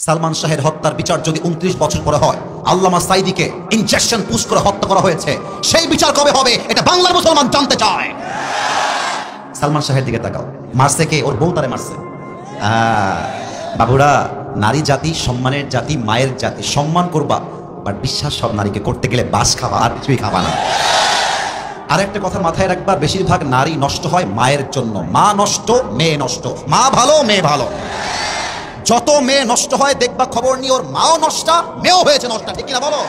সালমান শাহের হত্যার বিচার যদি 29 বছর পরে হয়, আল্লামা সাইদিকে ইনজেকশন পুশ করে হত্যা করা হয়েছে, সেই বিচার কবে হবে এটা বাংলার মুসলমান জানতে চায়। সালমান শাহের দিকে তাকাও, মারছে কে? ওর বউ তারে মারছে। বাবুরা, নারী জাতি সম্মানের জাতি, মায়ের জাতি, সম্মান করবা, বাট বিশ্বাস সব নারীকে করতে গেলে বাস খাবা, আর কিছুই খাবা না। আর একটা কথা মাথায় রাখবা, বেশিরভাগ নারী নষ্ট হয় মায়ের জন্য। মা নষ্ট, মেয়ে নষ্ট। মা ভালো, মেয়ে ভালো। যত মেয়ে নষ্ট হয় দেখবা খবর নিয়ে ওর মাও নষ্টা, মেয়েও হয়েছে নষ্টা, ঠিক কিনা বলো?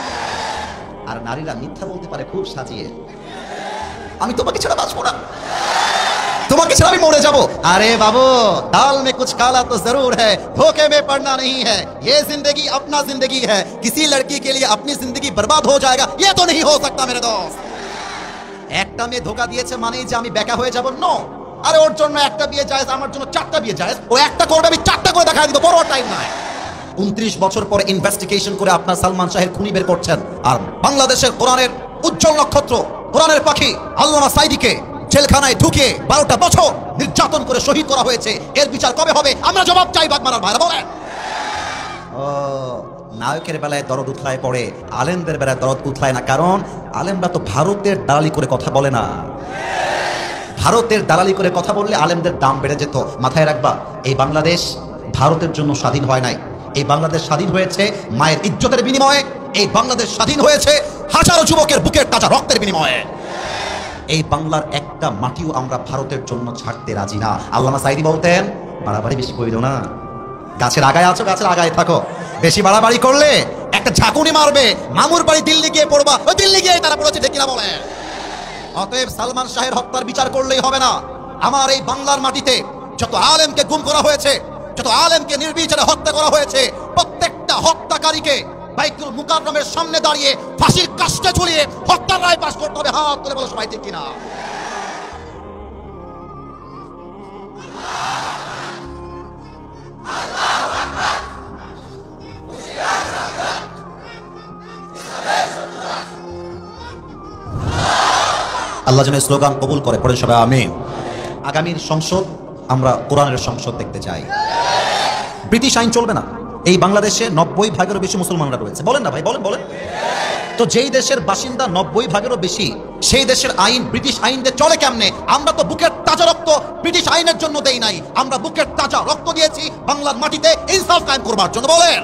আর নারীরা মিথ্যা বলতে পারে খুব সাজিয়ে, আমি তোমাকে ছাড়া বাঁচবো না, তোমাকে ছাড়া আমি মরে যাবো। আরে বাবু, दाल में कुछ काला तो जरूर है, धोखे में पड़ना नहीं है, ये जिंदगी अपना जिंदगी है, किसी लड़की के लिए अपनी जिंदगी बर्बाद हो जाएगा ये तो नहीं हो सकता मेरे दोस्त। একটা মেয়ে ধোকা দিয়েছে মানেই যে আমি বেকা হয়ে যাব? নো। আরে ওর জন্য একটা বিয়ে জায়েজ, আমার জন্য 4টা বিয়ে জায়েজ। ও একটা করবে, আমি 4টা করে দেখাই দিব, বড় টাইম নাই। 29 বছর পরে ইনভেস্টিগেশন করে আপনার সালমান শাহের খুনি বের করছেন, আর বাংলাদেশের কোরআনের উজ্জ্বল নক্ষত্র, কোরআনের পাখি আল্লামা সাইদিকে জেলখানায় ঢুকে 12টা বছর নির্যাতন করে শহীদ করা হয়েছে। এর বিচার কবে হবে? আমরা জবাব চাই বাগমারার ভাইরা, বলেন। ও, নায়কের বেলায় দরদ উথলায় পড়ে, আলেমদের বেলায় দরদ উথলায় না, কারণ আলেমরা তো ভারতের দালালি করে কথা বলে না। ভারতের দালালি করে কথা বললে আলেমদের দাম বেড়ে যেত। মাথায় রাখবা, এই বাংলাদেশ ভারতের জন্য স্বাধীন হয় নাই। এই বাংলাদেশ স্বাধীন হয়েছে মায়ের ইজ্জতের বিনিময়ে। এই বাংলাদেশ স্বাধীন হয়েছে হাজারো যুবকের বুকের তাজা রক্তের বিনিময়ে। এই বাংলার একটা মাটিও আমরা ভারতের জন্য ছাড়তে রাজি না। আল্লামা সাইদি বলতেন, বাড়াবাড়ি বেশি করিল না, গাছের আগায় আছো, গাছের আগায় থাকো। বেশি বাড়াবাড়ি করলে একটা ঝাঁকুনি মারবে, মামুর বাড়ি দিল্লি গিয়ে পড়বা, ওই দিল্লি গিয়ে তারা পড়েছে, ঠিক কিনা বলে? অতএব সালমান শাহের হত্যার বিচার করলেই হবে না। আমার এই বাংলার মাটিতে যত আলেমকে গুম করা হয়েছে, যত আলেমকে নির্বিচারে হত্যা করা হয়েছে, প্রত্যেকটা হত্যাকারীকে বাইতুল মুকাররমের সামনে দাঁড়িয়ে ফাঁসির কাস্টে ঝুলিয়ে হত্যার রায় পাশ করতে হবে। হাত তুলে বলো সবাই, ঠিক কিনা? আল্লাহ যেন স্লোগান কবুল করে, পড়ে সবাই আমিন। আগামীর সংসদ আমরা কোরআনের সংসদ দেখতে চাই। ব্রিটিশ আইন চলবে না। এই বাংলাদেশে 90% বেশি মুসলমানরা রয়েছে, বলেন না ভাই, বলেন বলেন। তো যেই দেশের বাসিন্দা 90% বেশি, সেই দেশের আইন ব্রিটিশ আইন দিয়ে চলে কেমনে? আমরা তো বুকের তাজা রক্ত ব্রিটিশ আইনের জন্য দেই নাই, আমরা বুকের তাজা রক্ত দিয়েছি বাংলার মাটিতে ইনসাফ কায়েম করবার জন্য, বলেন।